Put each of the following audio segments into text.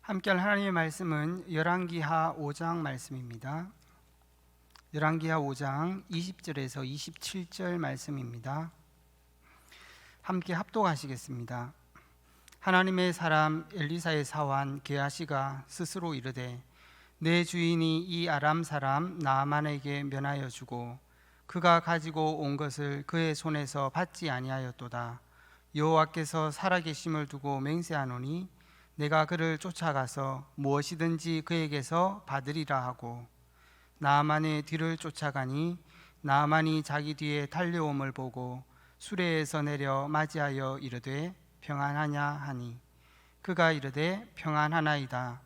함께할 하나님의 말씀은 열왕기하 5장 말씀입니다. 열왕기하 5장 20절에서 27절 말씀입니다. 함께 합독하시겠습니다. 하나님의 사람 엘리사의 사환 게하시가 스스로 이르되 내 주인이 이 아람 사람 나아만에게 면하여 주고 그가 가지고 온 것을 그의 손에서 받지 아니하였도다. 여호와께서 살아계심을 두고 맹세하노니 내가 그를 쫓아가서 무엇이든지 그에게서 받으리라 하고 나아만의 뒤를 쫓아가니 나아만이 자기 뒤에 달려옴을 보고 수레에서 내려 맞이하여 이르되 평안하냐 하니 그가 이르되 평안하나이다.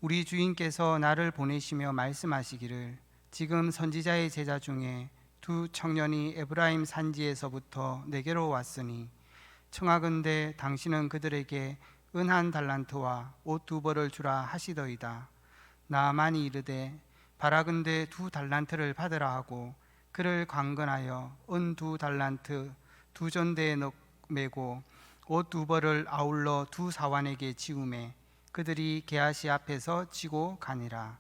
우리 주인께서 나를 보내시며 말씀하시기를 지금 선지자의 제자 중에 두 청년이 에브라임 산지에서부터 내게로 왔으니 청하건대 당신은 그들에게 은 한 달란트와 옷 두 벌을 주라 하시더이다. 나아만이 이르되 바라건대 두 달란트를 받으라 하고 그를 강건하여 은 두 달란트 두 전대에 메고 옷 두 벌을 아울러 두 사환에게 지우매 그들이 게하시 앞에서 지고 가니라.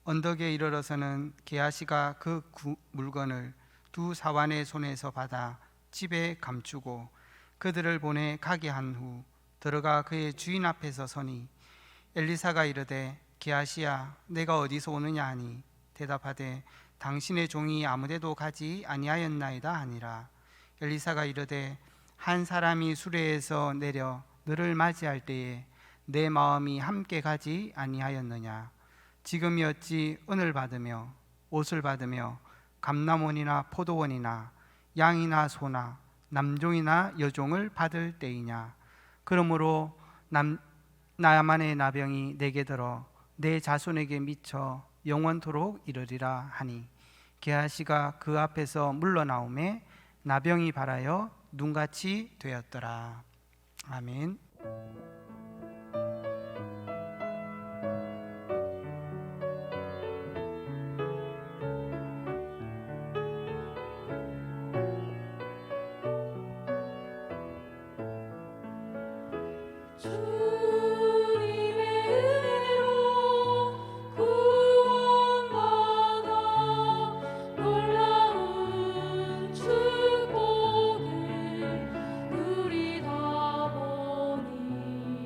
언덕에 이르러서는 게하시가 그 물건을 두 사환의 손에서 받아 집에 감추고 그들을 보내 가게 한 후 들어가 그의 주인 앞에서 서니 엘리사가 이르되 게하시야 내가 어디서 오느냐 하니 대답하되 당신의 종이 아무데도 가지 아니하였나이다 하니라. 엘리사가 이르되 한 사람이 수레에서 내려 너를 맞이할 때에 내 마음이 함께 가지 아니하였느냐. 지금이 어찌 은을 받으며 옷을 받으며 감람원이나 포도원이나 양이나 소나 남종이나 여종을 받을 때이냐. 그러므로 나아만의 나병이 내게 들어 내 자손에게 미쳐 영원토록 이르리라 하니 게하시가 그 앞에서 물러나오매 나병이 발하여 눈같이 되었더라. 아멘. 축복을 누리다 보니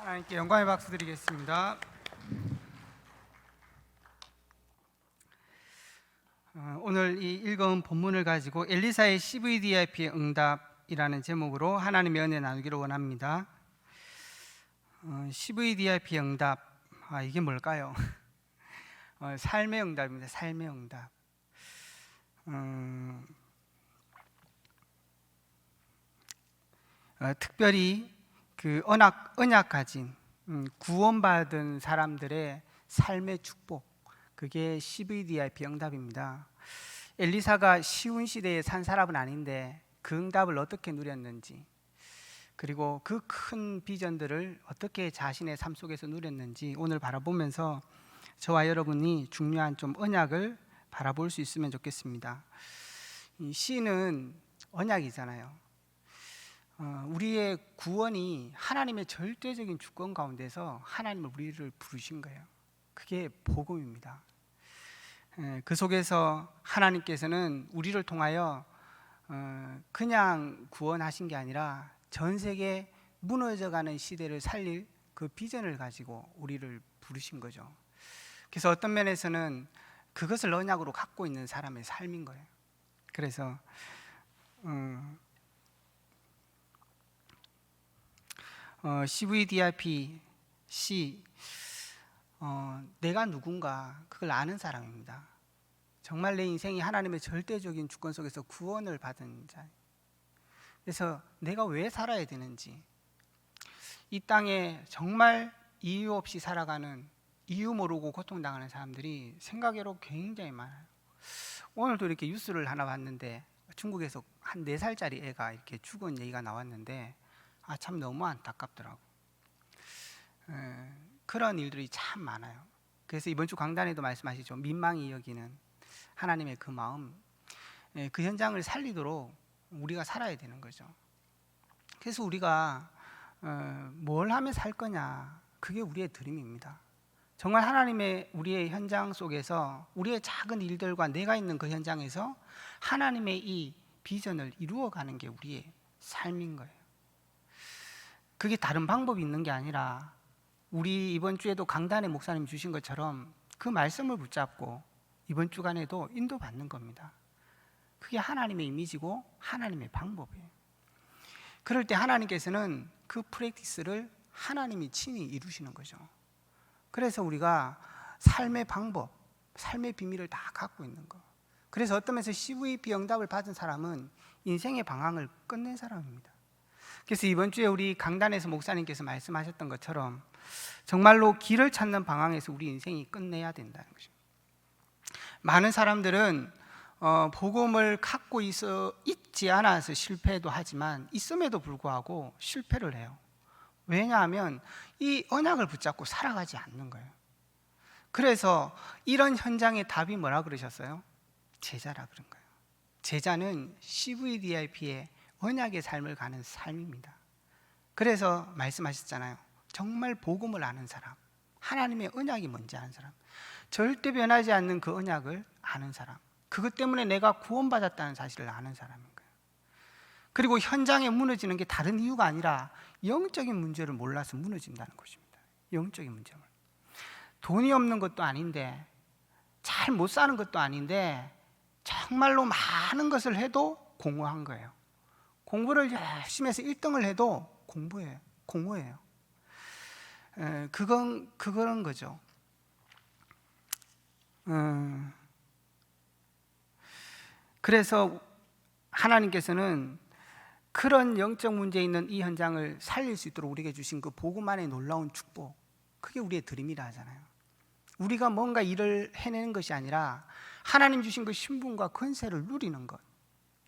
하나님께 영광의 박수 드리겠습니다. 오늘 이 읽은 본문을 가지고 엘리사의 CVDIP의 응답이라는 제목으로 하나님의 은혜 나누기를 원합니다. CVDIP의 응답, 이게 뭘까요? 삶의 응답입니다. 삶의 응답. 특별히 그 언약 가진 구원받은 사람들의 삶의 축복, 그게 CVDIP 응답입니다. 엘리사가 쉬운 시대에 산 사람은 아닌데 그 응답을 어떻게 누렸는지, 그리고 그 큰 비전들을 어떻게 자신의 삶 속에서 누렸는지 오늘 바라보면서 저와 여러분이 중요한 좀 언약을 바라볼 수 있으면 좋겠습니다. 이 시는 언약이잖아요. 우리의 구원이 하나님의 절대적인 주권 가운데서 하나님을 우리를 부르신 거예요. 그게 복음입니다. 그 속에서 하나님께서는 우리를 통하여 그냥 구원하신 게 아니라 전 세계 무너져가는 시대를 살릴 그 비전을 가지고 우리를 부르신 거죠. 그래서 어떤 면에서는 그것을 언약으로 갖고 있는 사람의 삶인 거예요. 그래서 CVDIP C, 내가 누군가 그걸 아는 사람입니다. 정말 내 인생이 하나님의 절대적인 주권 속에서 구원을 받은 자. 그래서 내가 왜 살아야 되는지, 이 땅에 정말 이유 없이 살아가는, 이유 모르고 고통당하는 사람들이 생각외로 굉장히 많아요. 오늘도 이렇게 뉴스를 하나 봤는데 중국에서 한 4살짜리 애가 이렇게 죽은 얘기가 나왔는데 참 너무 안타깝더라고. 그런 일들이 참 많아요. 그래서 이번 주 강단에도 말씀하시죠. 민망히 여기는 하나님의 그 마음, 그 현장을 살리도록 우리가 살아야 되는 거죠. 그래서 우리가 뭘 하면 살 거냐, 그게 우리의 드림입니다. 정말 하나님의 우리의 현장 속에서 우리의 작은 일들과 내가 있는 그 현장에서 하나님의 이 비전을 이루어가는 게 우리의 삶인 거예요. 그게 다른 방법이 있는 게 아니라 우리 이번 주에도 강단의 목사님 주신 것처럼 그 말씀을 붙잡고 이번 주간에도 인도받는 겁니다. 그게 하나님의 이미지고 하나님의 방법이에요. 그럴 때 하나님께서는 그 프랙티스를 하나님이 친히 이루시는 거죠. 그래서 우리가 삶의 방법, 삶의 비밀을 다 갖고 있는 거. 그래서 어떤 면에서 CVP 응답을 받은 사람은 인생의 방향을 끝낸 사람입니다. 그래서 이번 주에 우리 강단에서 목사님께서 말씀하셨던 것처럼 정말로 길을 찾는 방향에서 우리 인생이 끝내야 된다는 것입니다. 많은 사람들은 복음을 갖고 있지 않아서 실패도 하지만 있음에도 불구하고 실패를 해요. 왜냐하면 이 언약을 붙잡고 살아가지 않는 거예요. 그래서 이런 현장의 답이 뭐라 그러셨어요? 제자라 그런 거예요. 제자는 CVDIP의 언약의 삶을 가는 삶입니다. 그래서 말씀하셨잖아요. 정말 복음을 아는 사람, 하나님의 언약이 뭔지 아는 사람, 절대 변하지 않는 그 언약을 아는 사람, 그것 때문에 내가 구원받았다는 사실을 아는 사람인 거예요. 그리고 현장에 무너지는 게 다른 이유가 아니라 영적인 문제를 몰라서 무너진다는 것입니다. 영적인 문제를. 돈이 없는 것도 아닌데, 잘 못 사는 것도 아닌데, 정말로 많은 것을 해도 공허한 거예요. 공부를 열심히 해서 1등을 해도 공허해요. 그런 거죠. 그래서 하나님께서는 그런 영적 문제 있는 이 현장을 살릴 수 있도록 우리에게 주신 그 복음 안의 놀라운 축복, 그게 우리의 드림이라 하잖아요. 우리가 뭔가 일을 해내는 것이 아니라 하나님 주신 그 신분과 권세를 누리는 것,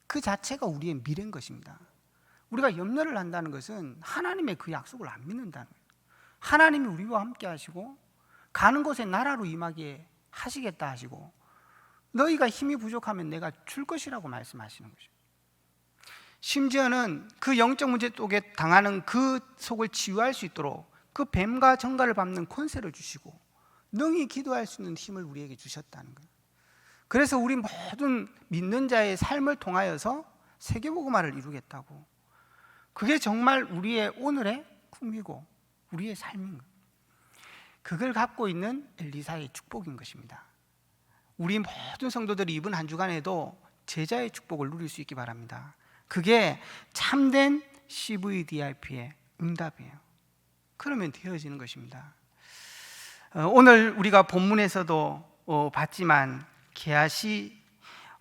그 자체가 우리의 미래인 것입니다. 우리가 염려를 한다는 것은 하나님의 그 약속을 안 믿는다는 거예요. 하나님이 우리와 함께 하시고 가는 곳에 나라로 임하게 하시겠다 하시고 너희가 힘이 부족하면 내가 줄 것이라고 말씀하시는 거죠. 심지어는 그 영적 문제 속에 당하는 그 속을 치유할 수 있도록 그 뱀과 정갈을 밟는 권세를 주시고 능히 기도할 수 있는 힘을 우리에게 주셨다는 거예요. 그래서 우리 모든 믿는 자의 삶을 통하여서 세계복음화를 이루겠다고, 그게 정말 우리의 오늘의 꿈이고 우리의 삶인 거예요. 그걸 갖고 있는 엘리사의 축복인 것입니다. 우리 모든 성도들이 이번 한 주간에도 제자의 축복을 누릴 수 있기 바랍니다. 그게 참된 CVDIP의 응답이에요. 그러면 되어지는 것입니다. 오늘 우리가 본문에서도 봤지만 게하시,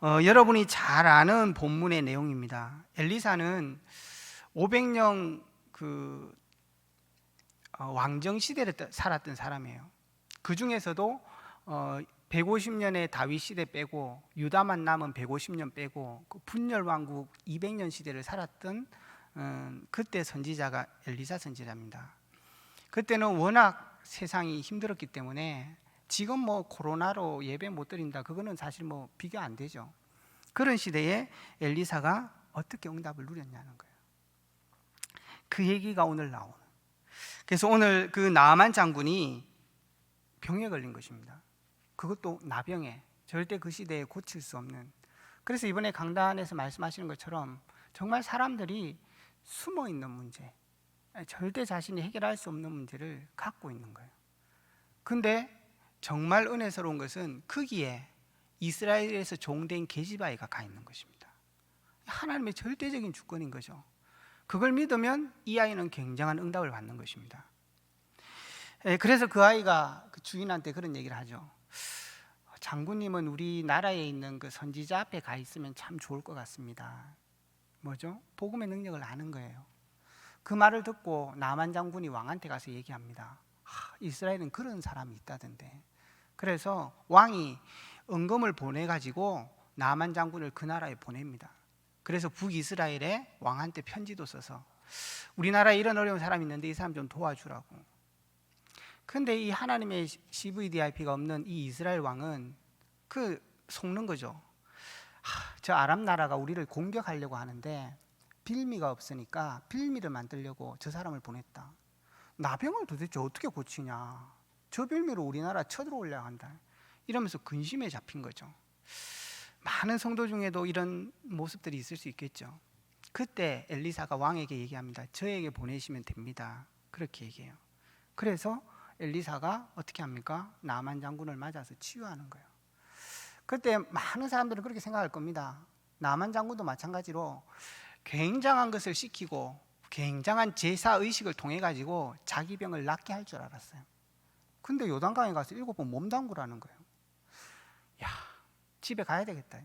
여러분이 잘 아는 본문의 내용입니다. 엘리사는 500년 왕정 시대를 살았던 사람이에요. 그 중에서도 150년의 다윗 시대 빼고 유다만 남은 150년 빼고 그 분열 왕국 200년 시대를 살았던 그때 선지자가 엘리사 선지자입니다. 그때는 워낙 세상이 힘들었기 때문에 지금 코로나로 예배 못 드린다, 그거는 사실 비교 안 되죠. 그런 시대에 엘리사가 어떻게 응답을 누렸냐는 거예요. 그 얘기가 오늘 나오는. 그래서 오늘 그 나아만 장군이 병에 걸린 것입니다. 그것도 나병에, 절대 그 시대에 고칠 수 없는. 그래서 이번에 강단에서 말씀하시는 것처럼 정말 사람들이 숨어 있는 문제, 절대 자신이 해결할 수 없는 문제를 갖고 있는 거예요. 근데 정말 은혜스러운 것은 거기에 이스라엘에서 종된 계집아이가 가 있는 것입니다. 하나님의 절대적인 주권인 거죠. 그걸 믿으면 이 아이는 굉장한 응답을 받는 것입니다. 그래서 그 아이가 그 주인한테 그런 얘기를 하죠. 장군님은 우리나라에 있는 그 선지자 앞에 가 있으면 참 좋을 것 같습니다. 뭐죠? 복음의 능력을 아는 거예요. 그 말을 듣고 나만 장군이 왕한테 가서 얘기합니다. 이스라엘은 그런 사람이 있다던데. 그래서 왕이 은검을 보내가지고 나만 장군을 그 나라에 보냅니다. 그래서 북이스라엘에 왕한테 편지도 써서 우리나라에 이런 어려운 사람이 있는데 이 사람 좀 도와주라고. 근데 이 하나님의 CVDIP가 없는 이 이스라엘 왕은 속는 거죠. 저 아람 나라가 우리를 공격하려고 하는데 빌미가 없으니까 빌미를 만들려고 저 사람을 보냈다. 나병을 도대체 어떻게 고치냐, 저 빌미로 우리나라 쳐들어오려고 한다, 이러면서 근심에 잡힌 거죠. 많은 성도 중에도 이런 모습들이 있을 수 있겠죠. 그때 엘리사가 왕에게 얘기합니다. 저에게 보내시면 됩니다. 그렇게 얘기해요. 그래서 엘리사가 어떻게 합니까? 나만 장군을 맞아서 치유하는 거예요. 그때 많은 사람들은 그렇게 생각할 겁니다. 나만 장군도 마찬가지로 굉장한 것을 시키고 굉장한 제사의식을 통해 가지고 자기 병을 낫게 할 줄 알았어요. 근데 요단강에 가서 7번 몸 담그라는 거예요. 야, 집에 가야 되겠다.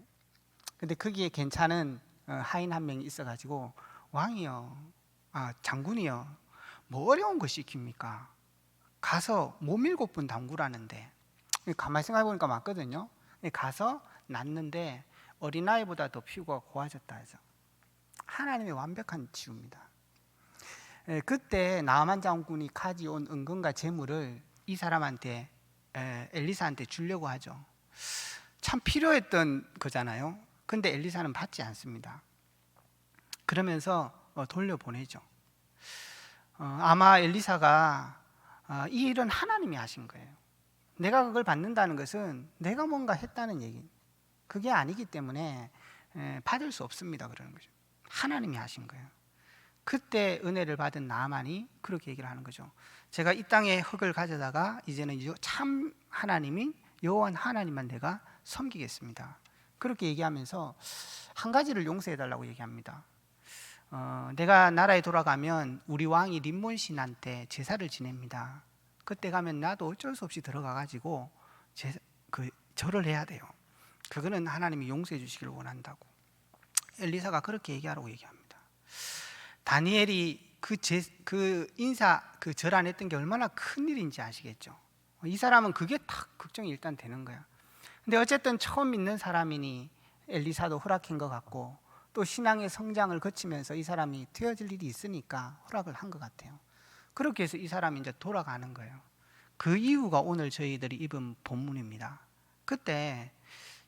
근데 거기에 괜찮은 하인 한 명이 있어가지고, 왕이요, 장군이요, 뭐 어려운 거 시킵니까? 가서 몸 7번 담그라는데. 가만히 생각해보니까 맞거든요. 가서 낫는데 어린아이보다 더 피부가 고와졌다 해서. 하나님의 완벽한 치유입니다. 그때 나아만 장군이 가져온 은금과 재물을 이 사람한테, 엘리사한테 주려고 하죠. 참 필요했던 거잖아요. 근데 엘리사는 받지 않습니다. 그러면서 돌려보내죠. 아마 엘리사가 이 일은 하나님이 하신 거예요. 내가 그걸 받는다는 것은 내가 뭔가 했다는 얘기, 그게 아니기 때문에 받을 수 없습니다. 그러는 거죠. 하나님이 하신 거예요. 그때 은혜를 받은 나아만이 그렇게 얘기를 하는 거죠. 제가 이 땅에 흙을 가져다가 이제는 참 하나님인 여호와 하나님만 내가 섬기겠습니다. 그렇게 얘기하면서 한 가지를 용서해 달라고 얘기합니다. 내가 나라에 돌아가면 우리 왕이 림몬 신한테 제사를 지냅니다. 그때 가면 나도 어쩔 수 없이 들어가 가지고 절을 해야 돼요. 그거는 하나님이 용서해 주시기를 원한다고. 엘리사가 그렇게 얘기하라고 얘기합니다. 다니엘이 절 안 했던 게 얼마나 큰 일인지 아시겠죠? 이 사람은 그게 딱 걱정이 일단 되는 거야. 근데 어쨌든 처음 믿는 사람이니 엘리사도 허락한 것 같고, 또 신앙의 성장을 거치면서 이 사람이 되어질 일이 있으니까 허락을 한 것 같아요. 그렇게 해서 이 사람이 이제 돌아가는 거예요. 그 이유가 오늘 저희들이 입은 본문입니다. 그때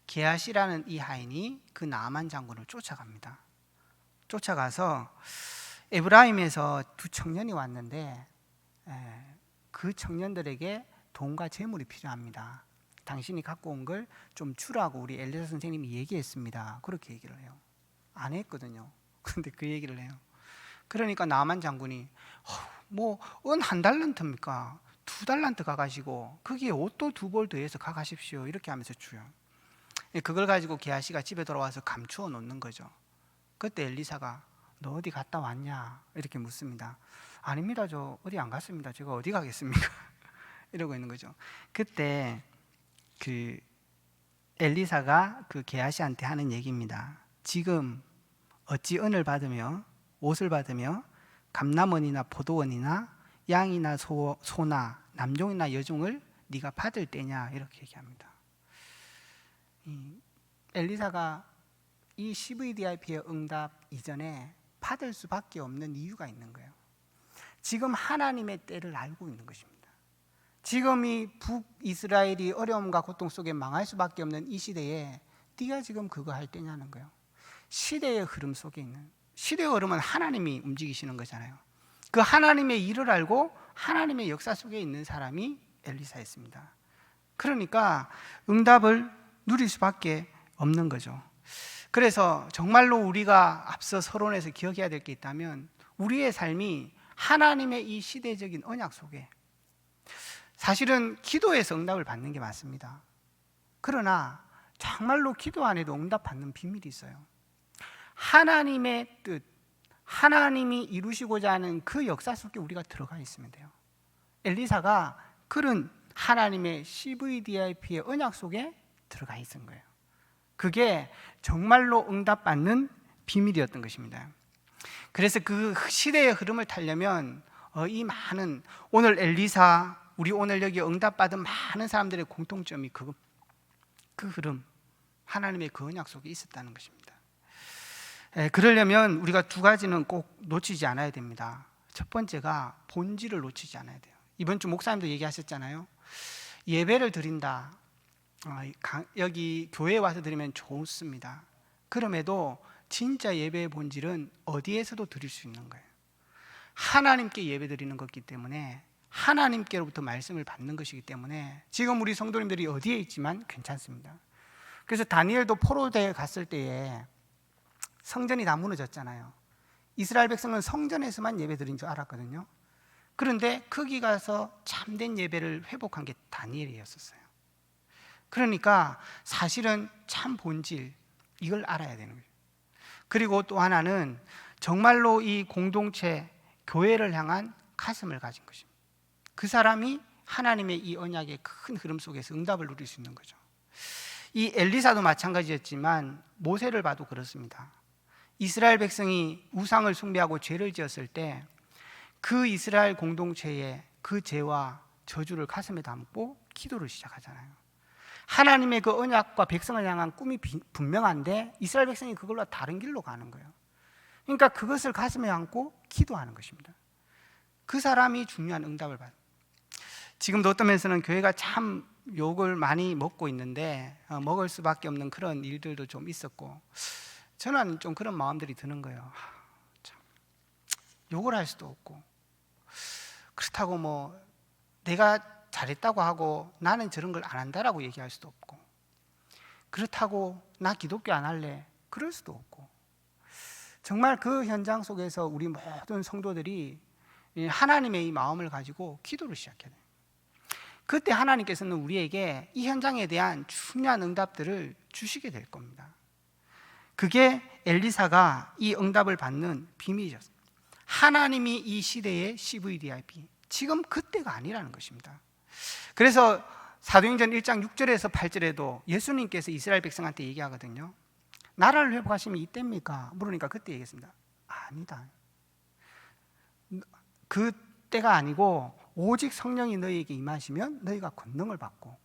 게하시라는 이 하인이 그 나아만 장군을 쫓아갑니다. 쫓아가서 에브라임에서 두 청년이 왔는데 그 청년들에게 돈과 재물이 필요합니다. 당신이 갖고 온 걸 좀 주라고 우리 엘리사 선생님이 얘기했습니다. 그렇게 얘기를 해요. 안 했거든요. 근데 그 얘기를 해요. 그러니까 나만 장군이 뭐 은 한 달란트입니까? 2달란트 가가시고 거기에 옷도 2벌 더해서 가가십시오. 이렇게 하면서 주요. 그걸 가지고 게하시가 집에 돌아와서 감추어 놓는 거죠. 그때 엘리사가 너 어디 갔다 왔냐? 이렇게 묻습니다. 아닙니다. 저 어디 안 갔습니다. 제가 어디 가겠습니까? 이러고 있는 거죠. 그때 그 엘리사가 그 게하시한테 하는 얘기입니다. 지금 어찌 은을 받으며 옷을 받으며 감남원이나 포도원이나 양이나 소나 남종이나 여종을 네가 받을 때냐 이렇게 얘기합니다. 엘리사가 이 CVDIP의 응답 이전에 받을 수밖에 없는 이유가 있는 거예요. 지금 하나님의 때를 알고 있는 것입니다. 지금 이 북이스라엘이 어려움과 고통 속에 망할 수밖에 없는 이 시대에 네가 지금 그거 할 때냐는 거예요. 시대의 흐름 속에 있는, 시대의 흐름은 하나님이 움직이시는 거잖아요. 그 하나님의 일을 알고 하나님의 역사 속에 있는 사람이 엘리사였습니다. 그러니까 응답을 누릴 수밖에 없는 거죠. 그래서 정말로 우리가 앞서 서론에서 기억해야 될 게 있다면 우리의 삶이 하나님의 이 시대적인 언약 속에, 사실은 기도에서 응답을 받는 게 맞습니다. 그러나 정말로 기도 안에도 응답받는 비밀이 있어요. 하나님의 뜻, 하나님이 이루시고자 하는 그 역사 속에 우리가 들어가 있으면 돼요. 엘리사가 그런 하나님의 CVDIP의 언약 속에 들어가 있은 거예요. 그게 정말로 응답받는 비밀이었던 것입니다. 그래서 그 시대의 흐름을 타려면 이 많은, 오늘 엘리사, 우리 오늘 여기 응답받은 많은 사람들의 공통점이 그 흐름, 하나님의 그 언약 속에 있었다는 것입니다. 그러려면 우리가 2가지는 꼭 놓치지 않아야 됩니다. 첫 번째가 본질을 놓치지 않아야 돼요. 이번 주 목사님도 얘기하셨잖아요. 예배를 드린다, 여기 교회에 와서 드리면 좋습니다. 그럼에도 진짜 예배의 본질은 어디에서도 드릴 수 있는 거예요. 하나님께 예배 드리는 것이기 때문에, 하나님께로부터 말씀을 받는 것이기 때문에 지금 우리 성도님들이 어디에 있지만 괜찮습니다. 그래서 다니엘도 포로대에 갔을 때에 성전이 다 무너졌잖아요. 이스라엘 백성은 성전에서만 예배 드린 줄 알았거든요. 그런데 거기 가서 참된 예배를 회복한 게 다니엘이었어요. 그러니까 사실은 참 본질, 이걸 알아야 되는 거예요. 그리고 또 하나는 정말로 이 공동체, 교회를 향한 가슴을 가진 것입니다. 그 사람이 하나님의 이 언약의 큰 흐름 속에서 응답을 누릴 수 있는 거죠. 이 엘리사도 마찬가지였지만 모세를 봐도 그렇습니다. 이스라엘 백성이 우상을 숭배하고 죄를 지었을 때 그 이스라엘 공동체의 그 죄와 저주를 가슴에 담고 기도를 시작하잖아요. 하나님의 그 언약과 백성을 향한 꿈이 분명한데 이스라엘 백성이 그걸로 다른 길로 가는 거예요. 그러니까 그것을 가슴에 안고 기도하는 것입니다. 그 사람이 중요한 응답을 받아요. 지금도 어떤 면에서는 교회가 참 욕을 많이 먹고 있는데 먹을 수밖에 없는 그런 일들도 좀 있었고, 저는 좀 그런 마음들이 드는 거예요. 참, 욕을 할 수도 없고, 그렇다고 뭐 내가 잘했다고 하고 나는 저런 걸 안 한다라고 얘기할 수도 없고, 그렇다고 나 기독교 안 할래 그럴 수도 없고, 정말 그 현장 속에서 우리 모든 성도들이 하나님의 이 마음을 가지고 기도를 시작해야 돼요. 그때 하나님께서는 우리에게 이 현장에 대한 중요한 응답들을 주시게 될 겁니다. 그게 엘리사가 이 응답을 받는 비밀이었습니다. 하나님이 이 시대의 CVDIP, 지금 그때가 아니라는 것입니다. 그래서 사도행전 1장 6절에서 8절에도 예수님께서 이스라엘 백성한테 얘기하거든요. 나라를 회복하시면 이때입니까? 물으니까 그때 얘기했습니다. 아니다, 그때가 아니고 오직 성령이 너희에게 임하시면 너희가 권능을 받고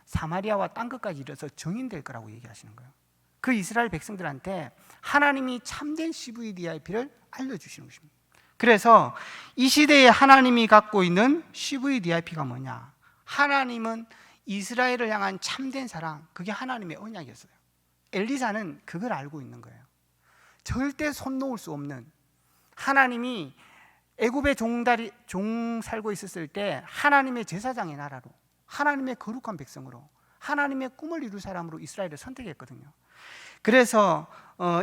사마리아와 땅끝까지 이르러서 증인될 거라고 얘기하시는 거예요. 그 이스라엘 백성들한테 하나님이 참된 CVDIP를 알려주시는 것입니다. 그래서 이 시대에 하나님이 갖고 있는 CVDIP가 뭐냐? 하나님은 이스라엘을 향한 참된 사랑, 그게 하나님의 언약이었어요. 엘리사는 그걸 알고 있는 거예요. 절대 손 놓을 수 없는, 하나님이 애굽의 종 살고 있었을 때 하나님의 제사장의 나라로, 하나님의 거룩한 백성으로, 하나님의 꿈을 이룰 사람으로 이스라엘을 선택했거든요. 그래서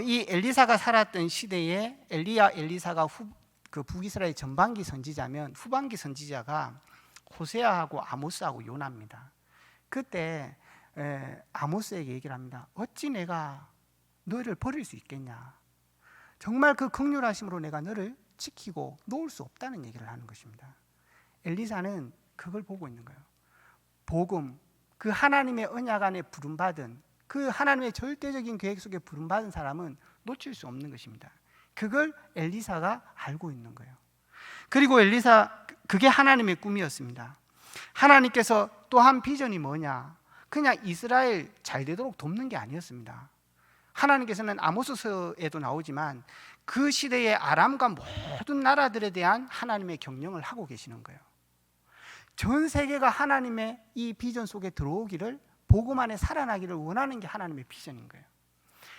이 엘리사가 살았던 시대에 엘리야 엘리사가 그 북이스라엘 전반기 선지자면 후반기 선지자가 호세아하고 아모스하고 요나입니다. 그때 아모스에게 얘기를 합니다. 어찌 내가 너를 버릴 수 있겠냐? 정말 그 긍휼하심으로 내가 너를 지키고 놓을 수 없다는 얘기를 하는 것입니다. 엘리사는 그걸 보고 있는 거예요. 복음, 그 하나님의 언약 안에 부름받은, 그 하나님의 절대적인 계획 속에 부름받은 사람은 놓칠 수 없는 것입니다. 그걸 엘리사가 알고 있는 거예요. 그리고 그게 하나님의 꿈이었습니다. 하나님께서 또 한 비전이 뭐냐? 그냥 이스라엘 잘 되도록 돕는 게 아니었습니다. 하나님께서는 아모스서에도 나오지만 그 시대의 아람과 모든 나라들에 대한 하나님의 경영을 하고 계시는 거예요. 전 세계가 하나님의 이 비전 속에 들어오기를, 복음 안에 살아나기를 원하는 게 하나님의 비전인 거예요.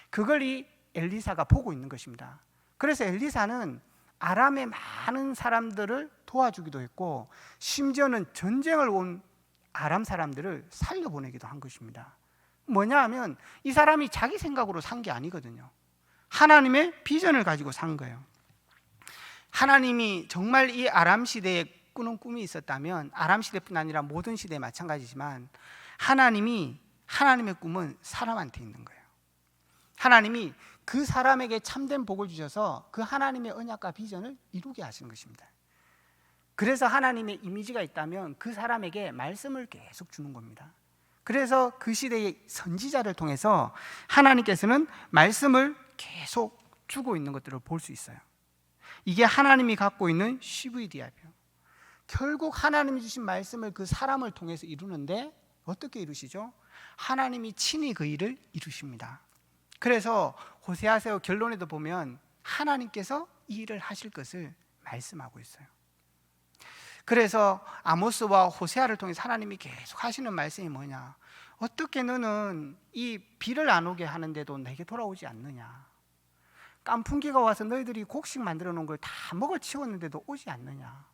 그걸 이 엘리사가 보고 있는 것입니다. 그래서 엘리사는 아람의 많은 사람들을 도와주기도 했고, 심지어는 전쟁을 온 아람 사람들을 살려보내기도 한 것입니다. 뭐냐 하면 이 사람이 자기 생각으로 산 게 아니거든요. 하나님의 비전을 가지고 산 거예요. 하나님이 정말 이 아람 시대에 꾸는 꿈이 있었다면, 아람 시대뿐 아니라 모든 시대에 마찬가지지만, 하나님의 꿈은 사람한테 있는 거예요. 하나님이 그 사람에게 참된 복을 주셔서 그 하나님의 언약과 비전을 이루게 하시는 것입니다. 그래서 하나님의 이미지가 있다면 그 사람에게 말씀을 계속 주는 겁니다. 그래서 그 시대의 선지자를 통해서 하나님께서는 말씀을 계속 주고 있는 것들을 볼 수 있어요. 이게 하나님이 갖고 있는 CVDIP예요. 결국 하나님이 주신 말씀을 그 사람을 통해서 이루는데 어떻게 이루시죠? 하나님이 친히 그 일을 이루십니다. 그래서 호세아서 결론에도 보면 하나님께서 이 일을 하실 것을 말씀하고 있어요. 그래서 아모스와 호세아를 통해서 하나님이 계속 하시는 말씀이 뭐냐? 어떻게 너는 이 비를 안 오게 하는데도 내게 돌아오지 않느냐? 깐풍기가 와서 너희들이 곡식 만들어 놓은 걸 다 먹어 치웠는데도 오지 않느냐?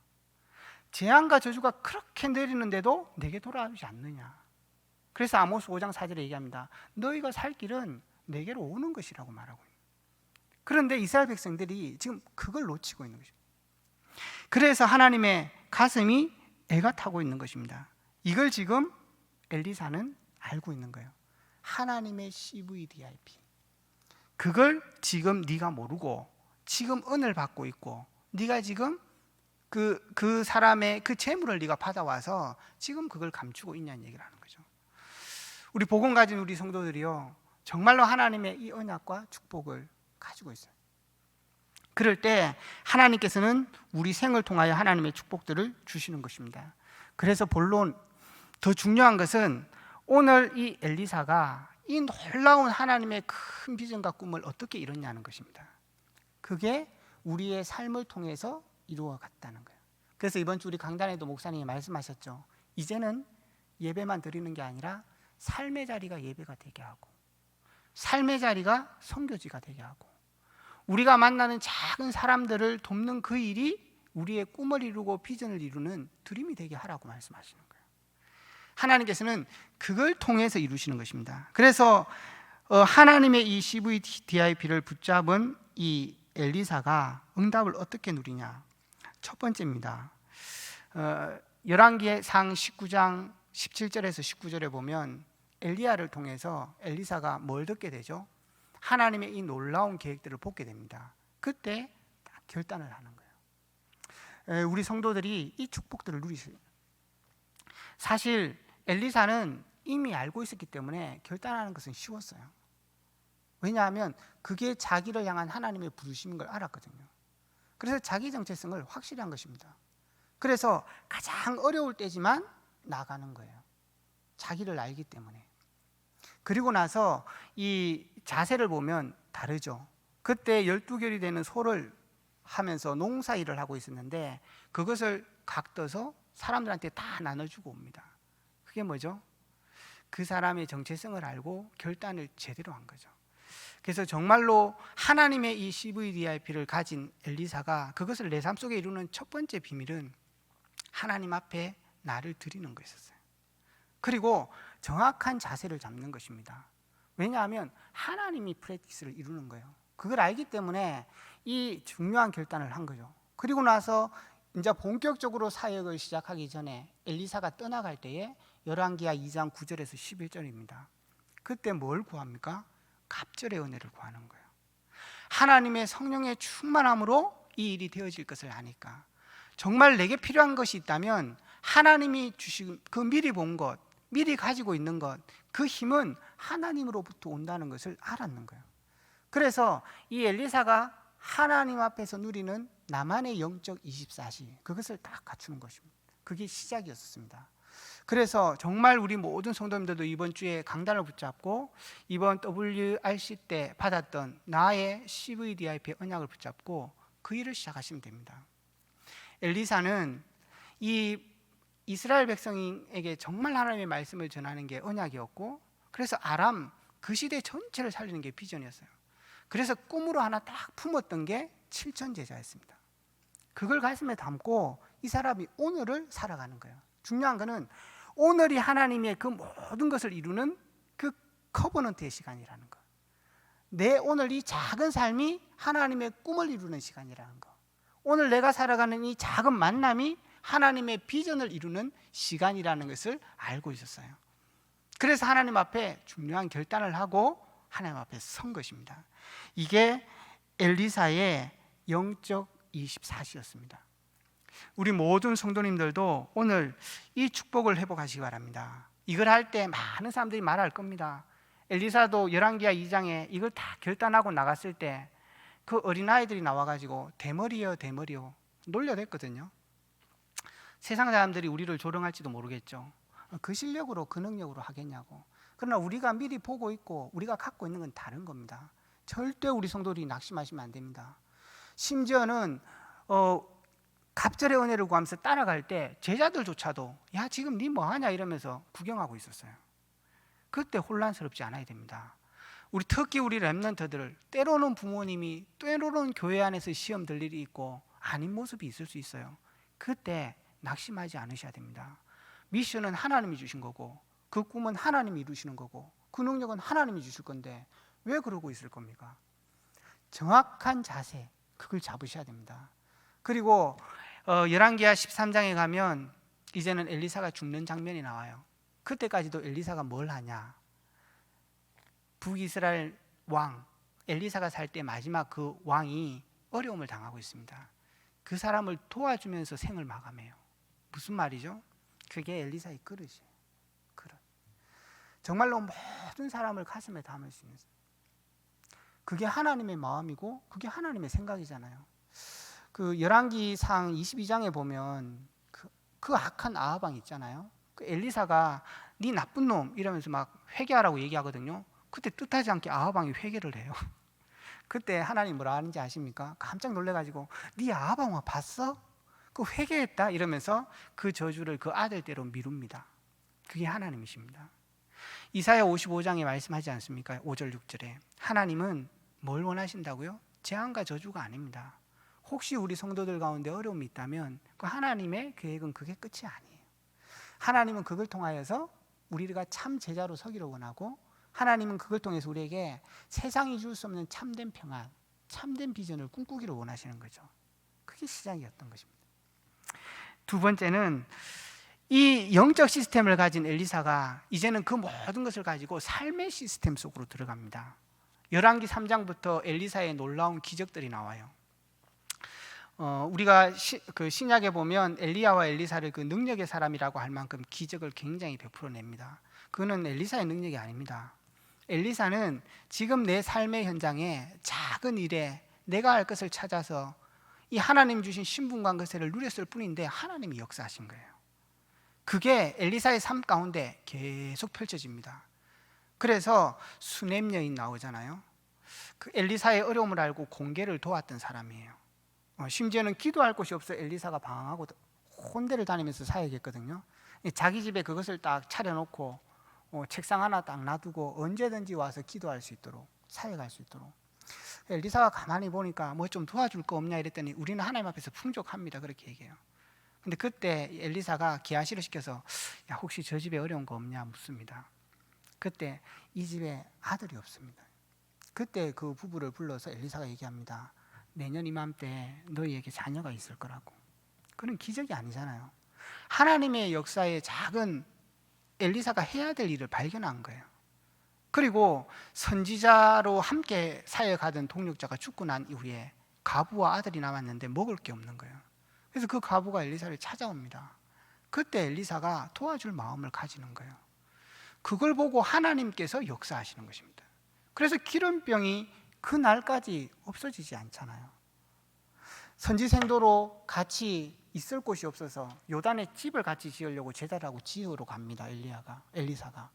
재앙과 저주가 그렇게 내리는데도 내게 돌아오지 않느냐? 그래서 아모스 5장 4절에 얘기합니다. 너희가 살 길은 내게로 오는 것이라고 말하고 있는. 그런데 이스라엘 백성들이 지금 그걸 놓치고 있는 것입니다. 그래서 하나님의 가슴이 애가 타고 있는 것입니다. 이걸 지금 엘리사는 알고 있는 거예요. 하나님의 CVDIP. 그걸 지금 네가 모르고 지금 은을 받고 있고, 네가 지금 그 사람의 그 재물을 네가 받아와서 지금 그걸 감추고 있냐는 얘기를 하는 거죠. 우리 복음 가진 우리 성도들이요, 정말로 하나님의 이 언약과 축복을 가지고 있어요. 그럴 때 하나님께서는 우리 생을 통하여 하나님의 축복들을 주시는 것입니다. 그래서 본론, 더 중요한 것은 오늘 이 엘리사가 이 놀라운 하나님의 큰 비전과 꿈을 어떻게 이뤘냐는 것입니다. 그게 우리의 삶을 통해서 이루어갔다는 거예요. 그래서 이번 주 우리 강단에도 목사님이 말씀하셨죠. 이제는 예배만 드리는 게 아니라 삶의 자리가 예배가 되게 하고, 삶의 자리가 선교지가 되게 하고, 우리가 만나는 작은 사람들을 돕는 그 일이 우리의 꿈을 이루고 비전을 이루는 드림이 되게 하라고 말씀하시는 거예요. 하나님께서는 그걸 통해서 이루시는 것입니다. 그래서 하나님의 이 CVDIP를 붙잡은 이 엘리사가 응답을 어떻게 누리냐? 첫 번째입니다. 열왕기상 19장 17절에서 19절에 보면 엘리야를 통해서 엘리사가 뭘 듣게 되죠? 하나님의 이 놀라운 계획들을 보게 됩니다. 그때 딱 결단을 하는 거예요. 우리 성도들이 이 축복들을 누리세요. 사실 엘리사는 이미 알고 있었기 때문에 결단하는 것은 쉬웠어요. 왜냐하면 그게 자기를 향한 하나님의 부르심인 걸 알았거든요. 그래서 자기 정체성을 확실히 한 것입니다. 그래서 가장 어려울 때지만 나가는 거예요. 자기를 알기 때문에. 그리고 나서 이 자세를 보면 다르죠. 그때 12결이 되는 소를 하면서 농사일을 하고 있었는데 그것을 각떠서 사람들한테 다 나눠주고 옵니다. 그게 뭐죠? 그 사람의 정체성을 알고 결단을 제대로 한 거죠. 그래서 정말로 하나님의 이 CVDIP를 가진 엘리사가 그것을 내 삶 속에 이루는 첫 번째 비밀은 하나님 앞에 나를 드리는 것이었어요. 그리고 정확한 자세를 잡는 것입니다. 왜냐하면 하나님이 프랙티스를 이루는 거예요. 그걸 알기 때문에 이 중요한 결단을 한 거죠. 그리고 나서 이제 본격적으로 사역을 시작하기 전에 엘리사가 떠나갈 때에 열왕기하 2장 9절에서 11절입니다. 그때 뭘 구합니까? 갑절의 은혜를 구하는 거예요. 하나님의 성령의 충만함으로 이 일이 되어질 것을 아니까, 정말 내게 필요한 것이 있다면 하나님이 주신 그 미리 본 것, 미리 가지고 있는 것, 그 힘은 하나님으로부터 온다는 것을 알았는 거예요. 그래서 이 엘리사가 하나님 앞에서 누리는 나만의 영적 24시, 그것을 딱 갖추는 것입니다. 그게 시작이었습니다. 그래서 정말 우리 모든 성도님들도 이번 주에 강단을 붙잡고 이번 WRC 때 받았던 나의 CVDIP 언약을 붙잡고 그 일을 시작하시면 됩니다. 엘리사는 이 이스라엘 백성에게 정말 하나님의 말씀을 전하는 게 언약이었고, 그래서 아람 그 시대 전체를 살리는 게 비전이었어요. 그래서 꿈으로 하나 딱 품었던 게 7천 제자였습니다. 그걸 가슴에 담고 이 사람이 오늘을 살아가는 거예요. 중요한 거는 오늘이 하나님의 그 모든 것을 이루는 그 커버넌트의 시간이라는 거. 내 오늘 이 작은 삶이 하나님의 꿈을 이루는 시간이라는 거. 오늘 내가 살아가는 이 작은 만남이 하나님의 비전을 이루는 시간이라는 것을 알고 있었어요. 그래서 하나님 앞에 중요한 결단을 하고 하나님 앞에 선 것입니다. 이게 엘리사의 영적 24시였습니다. 우리 모든 성도님들도 오늘 이 축복을 회복하시기 바랍니다. 이걸 할 때 많은 사람들이 말할 겁니다. 엘리사도 열왕기하 2장에 이걸 다 결단하고 나갔을 때 그 어린아이들이 나와가지고 대머리요 대머리요 놀려댔거든요. 세상 사람들이 우리를 조롱할지도 모르겠죠. 그 실력으로 그 능력으로 하겠냐고. 그러나 우리가 미리 보고 있고 우리가 갖고 있는 건 다른 겁니다. 절대 우리 성도들이 낙심하시면 안 됩니다. 심지어는 갑절의 은혜를 구하면서 따라갈 때 제자들조차도 야 지금 니 뭐하냐 이러면서 구경하고 있었어요. 그때 혼란스럽지 않아야 됩니다. 특히 우리 렘넌트들, 때로는 부모님이, 때로는 교회 안에서 시험 들 일이 있고 아닌 모습이 있을 수 있어요. 그때 낙심하지 않으셔야 됩니다. 미션은 하나님이 주신 거고 그 꿈은 하나님이 이루시는 거고 그 능력은 하나님이 주실 건데 왜 그러고 있을 겁니까? 정확한 자세, 그걸 잡으셔야 됩니다. 그리고 열왕기하 13장에 가면 이제는 엘리사가 죽는 장면이 나와요. 그때까지도 엘리사가 뭘 하냐? 북이스라엘 왕 엘리사가 살 때 마지막 그 왕이 어려움을 당하고 있습니다. 그 사람을 도와주면서 생을 마감해요. 무슨 말이죠? 그게 엘리사의 그릇이에요. 그릇. 정말로 모든 사람을 가슴에 담을 수 있는, 그게 하나님의 마음이고 그게 하나님의 생각이잖아요. 그 열왕기상 22장에 보면 그 악한 아합 왕 있잖아요. 그 엘리사가 네 나쁜 놈 이러면서 막 회개하라고 얘기하거든요. 그때 뜻하지 않게 아합 왕이 회개를 해요. 그때 하나님 뭐라 하는지 아십니까? 깜짝 놀래가지고 네 아합 왕 봤어? 그 회개했다 이러면서 그 저주를 그 아들대로 미룹니다. 그게 하나님이십니다. 이사야 55장에 말씀하지 않습니까? 5절 6절에 하나님은 뭘 원하신다고요? 재앙과 저주가 아닙니다. 혹시 우리 성도들 가운데 어려움이 있다면 그 하나님의 계획은 그게 끝이 아니에요. 하나님은 그걸 통하여서 우리가 참 제자로 서기를 원하고, 하나님은 그걸 통해서 우리에게 세상이 줄 수 없는 참된 평안, 참된 비전을 꿈꾸기를 원하시는 거죠. 그게 시작이었던 것입니다. 두 번째는 이 영적 시스템을 가진 엘리사가 이제는 그 모든 것을 가지고 삶의 시스템 속으로 들어갑니다. 열왕기 3장부터 엘리사의 놀라운 기적들이 나와요. 우리가 그 신약에 보면 엘리야와 엘리사를 그 능력의 사람이라고 할 만큼 기적을 굉장히 베풀어냅니다. 그거는 엘리사의 능력이 아닙니다. 엘리사는 지금 내 삶의 현장에 작은 일에 내가 할 것을 찾아서 이 하나님 주신 신분과 것을 누렸을 뿐인데 하나님이 역사하신 거예요. 그게 엘리사의 삶 가운데 계속 펼쳐집니다. 그래서 수넴 여인 나오잖아요. 그 엘리사의 어려움을 알고 공개를 도왔던 사람이에요. 심지어는 기도할 곳이 없어 엘리사가 방황하고 혼대를 다니면서 사역했거든요. 자기 집에 그것을 딱 차려놓고 책상 하나 딱 놔두고 언제든지 와서 기도할 수 있도록, 사역할 수 있도록. 엘리사가 가만히 보니까 뭐 좀 도와줄 거 없냐 이랬더니 우리는 하나님 앞에서 풍족합니다, 그렇게 얘기해요. 근데 그때 엘리사가 게하시를 시켜서 야 혹시 저 집에 어려운 거 없냐 묻습니다. 그때 이 집에 아들이 없습니다. 그때 그 부부를 불러서 엘리사가 얘기합니다. 내년 이맘때 너희에게 자녀가 있을 거라고. 그건 기적이 아니잖아요. 하나님의 역사에 작은 엘리사가 해야 될 일을 발견한 거예요. 그리고 선지자로 함께 사역하던 동력자가 죽고 난 이후에 가부와 아들이 남았는데 먹을 게 없는 거예요. 그래서 그 가부가 엘리사를 찾아옵니다. 그때 엘리사가 도와줄 마음을 가지는 거예요. 그걸 보고 하나님께서 역사하시는 것입니다. 그래서 기름병이 그 날까지 없어지지 않잖아요. 선지생도로 같이 있을 곳이 없어서 요단에 집을 같이 지으려고 제자라고 지으러 갑니다. 엘리사가.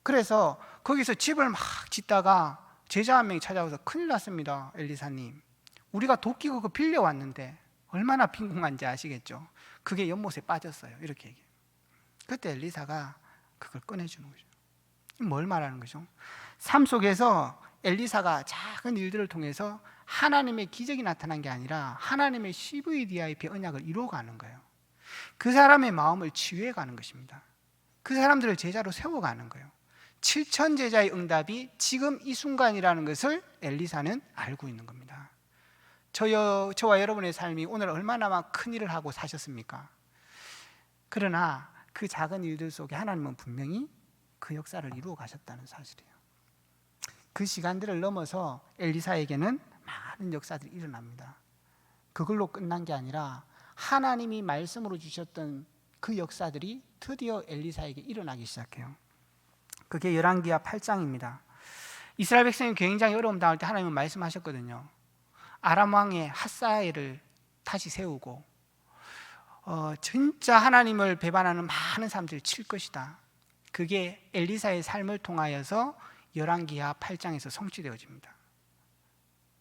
그래서 거기서 집을 막 짓다가 제자 한 명이 찾아와서 큰일 났습니다. 엘리사님, 우리가 도끼 그거 빌려왔는데 얼마나 빈궁한지 아시겠죠? 그게 연못에 빠졌어요. 이렇게 얘기해요. 그때 엘리사가 그걸 꺼내주는 거죠. 뭘 말하는 거죠? 삶 속에서 엘리사가 작은 일들을 통해서 하나님의 기적이 나타난 게 아니라 하나님의 CVDIP 언약을 이루어가는 거예요. 그 사람의 마음을 치유해가는 것입니다. 그 사람들을 제자로 세워가는 거예요. 7천 제자의 응답이 지금 이 순간이라는 것을 엘리사는 알고 있는 겁니다. 저와 여러분의 삶이 오늘 얼마나 막 큰 일을 하고 사셨습니까? 그러나 그 작은 일들 속에 하나님은 분명히 그 역사를 이루어 가셨다는 사실이에요. 그 시간들을 넘어서 엘리사에게는 많은 역사들이 일어납니다. 그걸로 끝난 게 아니라 하나님이 말씀으로 주셨던 그 역사들이 드디어 엘리사에게 일어나기 시작해요. 그게 열왕기하 8장입니다. 이스라엘 백성이 굉장히 어려움 당할 때 하나님은 말씀하셨거든요. 아람 왕의 핫사엘을 다시 세우고 진짜 하나님을 배반하는 많은 사람들을 칠 것이다. 그게 엘리사의 삶을 통하여서 열왕기하 8장에서 성취되어집니다.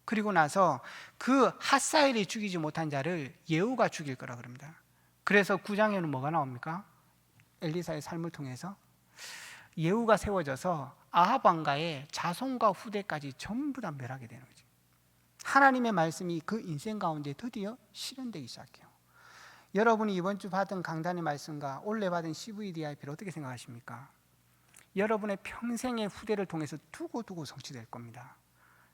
그리고 나서 그 핫사엘이 죽이지 못한 자를 예후가 죽일 거라 그럽니다. 그래서 9장에는 뭐가 나옵니까? 엘리사의 삶을 통해서 예후가 세워져서 아합 왕가의 자손과 후대까지 전부 다 멸하게 되는 거죠. 하나님의 말씀이 그 인생 가운데 드디어 실현되기 시작해요. 여러분이 이번 주 받은 강단의 말씀과 올해 받은 CVDIP를 어떻게 생각하십니까? 여러분의 평생의 후대를 통해서 두고두고 성취될 겁니다.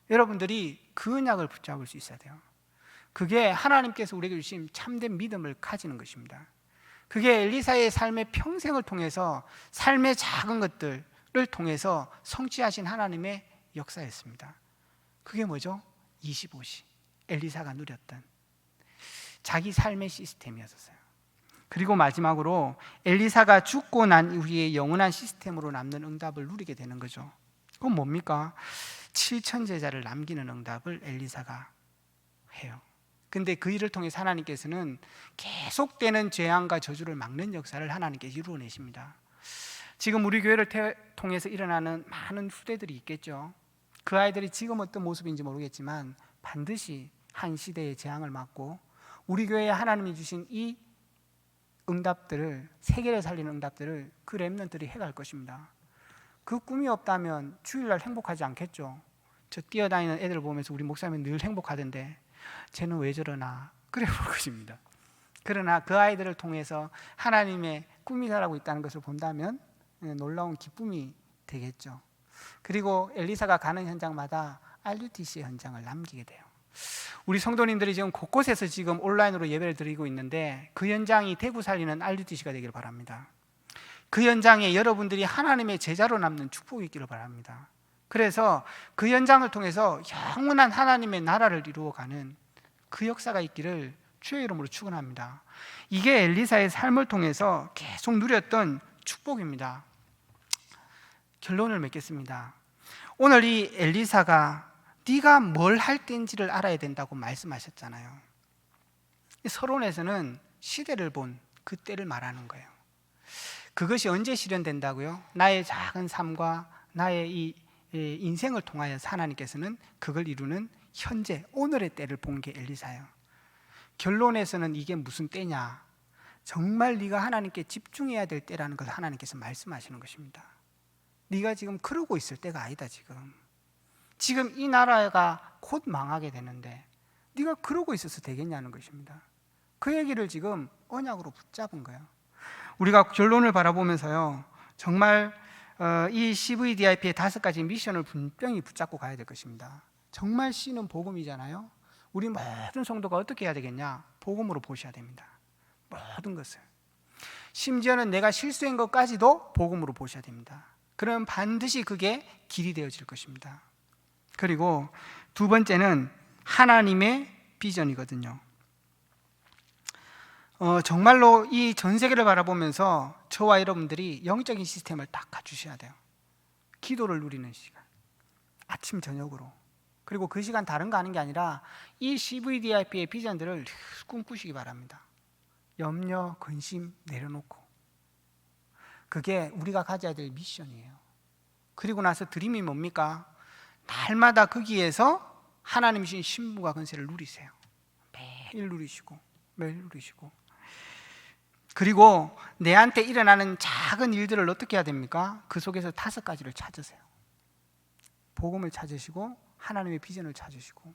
여러분들이 그 언약을 붙잡을 수 있어야 돼요. 그게 하나님께서 우리에게 주신 참된 믿음을 가지는 것입니다. 그게 엘리사의 삶의 평생을 통해서 삶의 작은 것들을 통해서 성취하신 하나님의 역사였습니다. 그게 뭐죠? 25시 엘리사가 누렸던 자기 삶의 시스템이었어요. 그리고 마지막으로 엘리사가 죽고 난 이후에 영원한 시스템으로 남는 응답을 누리게 되는 거죠. 그건 뭡니까? 7천 제자를 남기는 응답을 엘리사가 해요. 근데 그 일을 통해 하나님께서는 계속되는 재앙과 저주를 막는 역사를 하나님께서 이루어내십니다. 지금 우리 교회를 통해서 일어나는 많은 후대들이 있겠죠. 그 아이들이 지금 어떤 모습인지 모르겠지만 반드시 한 시대의 재앙을 막고 우리 교회에 하나님이 주신 이 응답들을, 세계를 살리는 응답들을 그 렘넌트들이 해갈 것입니다. 그 꿈이 없다면 주일날 행복하지 않겠죠. 저 뛰어다니는 애들 보면서 우리 목사님은 늘 행복하던데 쟤는 왜 저러나 그래 볼 것입니다. 그러나 그 아이들을 통해서 하나님의 꿈이 자라고 있다는 것을 본다면 놀라운 기쁨이 되겠죠. 그리고 엘리사가 가는 현장마다 RUTC 현장을 남기게 돼요. 우리 성도님들이 지금 곳곳에서 지금 온라인으로 예배를 드리고 있는데 그 현장이 대구 살리는 RUTC가 되기를 바랍니다. 그 현장에 여러분들이 하나님의 제자로 남는 축복이 있기를 바랍니다. 그래서 그 현장을 통해서 영원한 하나님의 나라를 이루어가는 그 역사가 있기를 주의 이름으로 축원합니다. 이게 엘리사의 삶을 통해서 계속 누렸던 축복입니다. 결론을 맺겠습니다. 오늘 이 엘리사가 네가 뭘 할 때인지를 알아야 된다고 말씀하셨잖아요. 서론에서는 시대를 본 그때를 말하는 거예요. 그것이 언제 실현된다고요? 나의 작은 삶과 나의 이 인생을 통하여 하나님께서는 그걸 이루는 현재 오늘의 때를 본 게 엘리사예요. 결론에서는 이게 무슨 때냐? 정말 네가 하나님께 집중해야 될 때라는 것을 하나님께서 말씀하시는 것입니다. 네가 지금 그러고 있을 때가 아니다. 지금 이 나라가 곧 망하게 되는데 네가 그러고 있어서 되겠냐는 것입니다. 그 얘기를 지금 언약으로 붙잡은 거예요. 우리가 결론을 바라보면서요, 정말 이 CVDIP의 5가지 미션을 분명히 붙잡고 가야 될 것입니다. 정말 C는 복음이잖아요. 우리 모든 성도가 어떻게 해야 되겠냐? 복음으로 보셔야 됩니다. 모든 것을. 심지어는 내가 실수한 것까지도 복음으로 보셔야 됩니다. 그럼 반드시 그게 길이 되어질 것입니다. 그리고 두 번째는 하나님의 비전이거든요. 정말로 이 전 세계를 바라보면서 저와 여러분들이 영적인 시스템을 딱 갖추셔야 돼요. 기도를 누리는 시간, 아침 저녁으로. 그리고 그 시간 다른 거 하는 게 아니라 이 CVDIP의 비전들을 꿈꾸시기 바랍니다. 염려, 근심 내려놓고. 그게 우리가 가져야 될 미션이에요. 그리고 나서 드림이 뭡니까? 날마다 거기에서 하나님 주신 신분과 권세를 누리세요. 매일 누리시고 매일 누리시고. 그리고 내한테 일어나는 작은 일들을 어떻게 해야 됩니까? 그 속에서 5가지를 찾으세요. 복음을 찾으시고 하나님의 비전을 찾으시고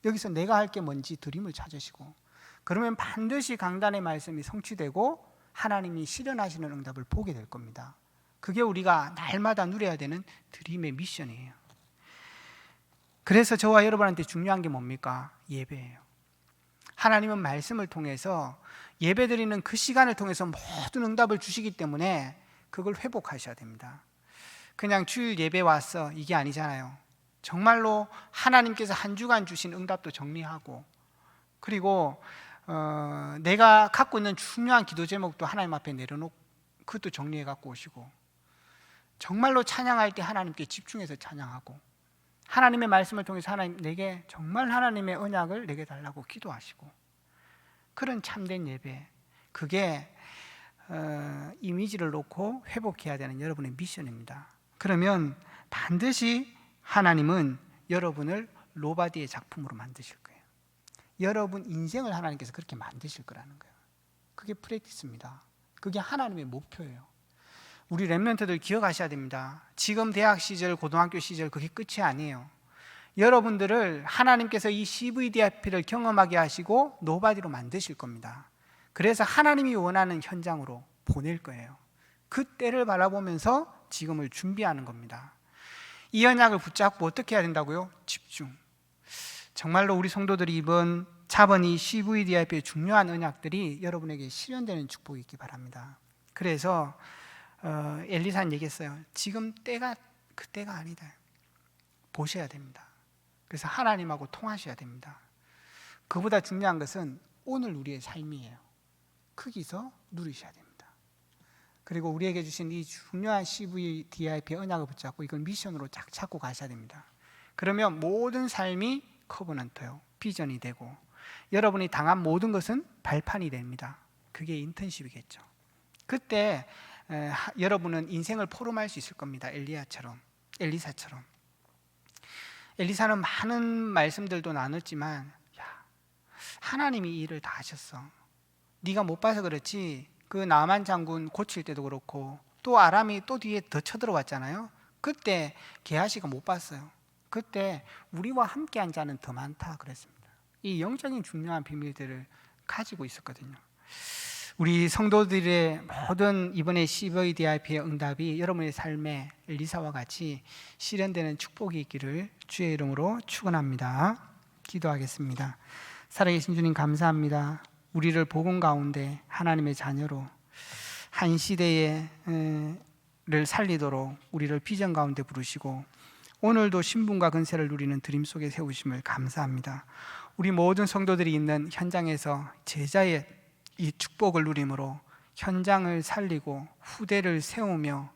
여기서 내가 할 게 뭔지 드림을 찾으시고, 그러면 반드시 강단의 말씀이 성취되고 하나님이 실현하시는 응답을 보게 될 겁니다. 그게 우리가 날마다 누려야 되는 드림의 미션이에요. 그래서 저와 여러분한테 중요한 게 뭡니까? 예배예요. 하나님은 말씀을 통해서 예배드리는 그 시간을 통해서 모든 응답을 주시기 때문에 그걸 회복하셔야 됩니다. 그냥 주일 예배 왔어 이게 아니잖아요. 정말로 하나님께서 한 주간 주신 응답도 정리하고, 그리고 내가 갖고 있는 중요한 기도 제목도 하나님 앞에 내려놓고 그것도 정리해 갖고 오시고, 정말로 찬양할 때 하나님께 집중해서 찬양하고, 하나님의 말씀을 통해서 하나님 내게 정말 하나님의 언약을 내게 달라고 기도하시고, 그런 참된 예배, 그게 이미지를 놓고 회복해야 되는 여러분의 미션입니다. 그러면 반드시 하나님은 여러분을 로바디의 작품으로 만드실 거예요. 여러분 인생을 하나님께서 그렇게 만드실 거라는 거예요. 그게 프랙티스입니다. 그게 하나님의 목표예요. 우리 렘넌트들 기억하셔야 됩니다. 지금 대학 시절, 고등학교 시절 그게 끝이 아니에요. 여러분들을 하나님께서 이 CVDIP를 경험하게 하시고 노바디로 만드실 겁니다. 그래서 하나님이 원하는 현장으로 보낼 거예요. 그 때를 바라보면서 지금을 준비하는 겁니다. 이 언약을 붙잡고 어떻게 해야 된다고요? 집중. 정말로 우리 성도들이 이번 잡은 이 CVDIP의 중요한 언약들이 여러분에게 실현되는 축복이 있기 바랍니다. 그래서 엘리사는 얘기했어요. 지금 때가 그때가 아니다. 보셔야 됩니다. 그래서 하나님하고 통하셔야 됩니다. 그보다 중요한 것은 오늘 우리의 삶이에요. 거기서 누리셔야 됩니다. 그리고 우리에게 주신 이 중요한 CVDIP 언약을 붙잡고 이걸 미션으로 쫙 찾고 가셔야 됩니다. 그러면 모든 삶이 커버넌트요, 비전이 되고, 여러분이 당한 모든 것은 발판이 됩니다. 그게 인턴십이겠죠. 그때 여러분은 인생을 포럼할 수 있을 겁니다. 엘리사처럼. 엘리사는 많은 말씀들도 나눴지만, 하나님이 이 일을 다 하셨어. 네가 못 봐서 그렇지 그 나만 장군 고칠 때도 그렇고 또 아람이 또 뒤에 더 쳐들어왔잖아요. 그때 게하시가 못 봤어요. 그때 우리와 함께한 자는 더 많다 그랬습니다. 이 영적인 중요한 비밀들을 가지고 있었거든요. 우리 성도들의 모든 이번에 CVDIP의 응답이 여러분의 삶에 엘리사와 같이 실현되는 축복이 있기를 주의 이름으로 축원합니다. 기도하겠습니다. 살아계신 주님 감사합니다. 우리를 복음 가운데 하나님의 자녀로 한 시대를 살리도록 우리를 비전 가운데 부르시고 오늘도 신분과 권세를 누리는 드림 속에 세우심을 감사합니다. 우리 모든 성도들이 있는 현장에서 제자의 이 축복을 누림으로 현장을 살리고 후대를 세우며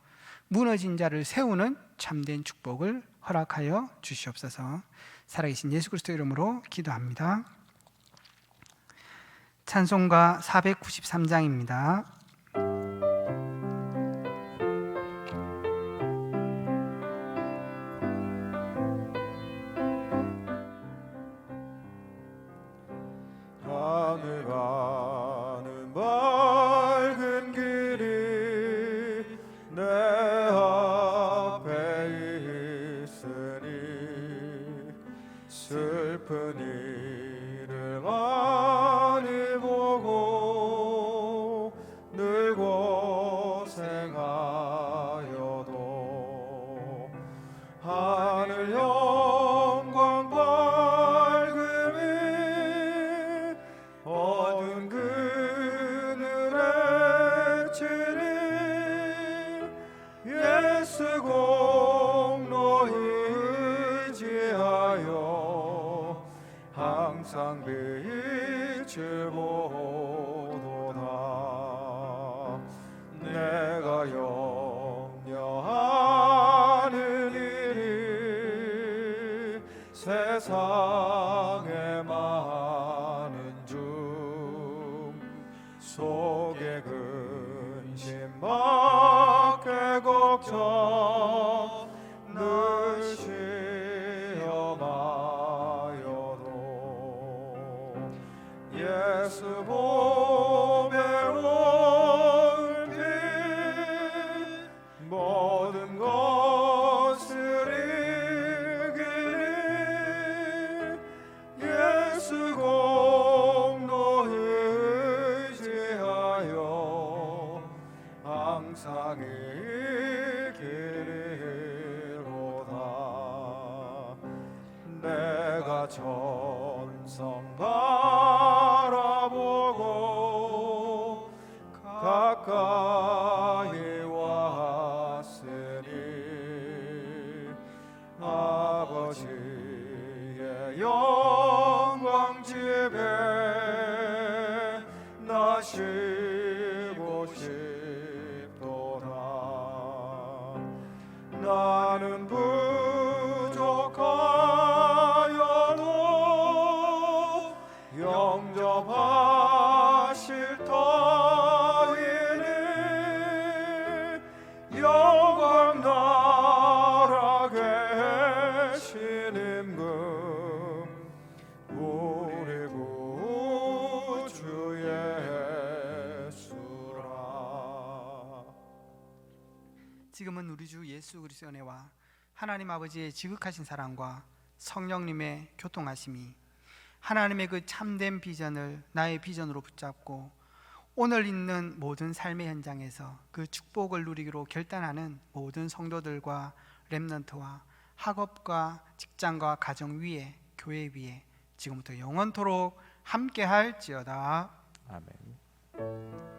무너진 자를 세우는 참된 축복을 허락하여 주시옵소서. 살아계신 예수 그리스도 이름으로 기도합니다. 찬송가 493장입니다. 슬픈 일을 많이 보고 늘 내게 근심밖에 걱정 늘 시험하여도 예수 보배로운 피 모든 것을 이기니 예수 공로 의지하여 항상 이기리로다. 내가 천성 바라보고 가까이 왔으니 아버지의 영광 집에 나 쉬고 싶도다. 나는 부족하여도 영접하실 터이니 영광 나라 계신 임금 우리 구주 예수라. 지금은 우리 주 예수 그리스도의 은혜와 하나님 아버지의 지극하신 사랑과 성령님의 교통하심이 하나님의 그 참된 비전을 나의 비전으로 붙잡고 오늘 있는 모든 삶의 현장에서 그 축복을 누리기로 결단하는 모든 성도들과 렘넌트와 학업과 직장과 가정 위에, 교회 위에 지금부터 영원토록 함께 할지어다. 아멘.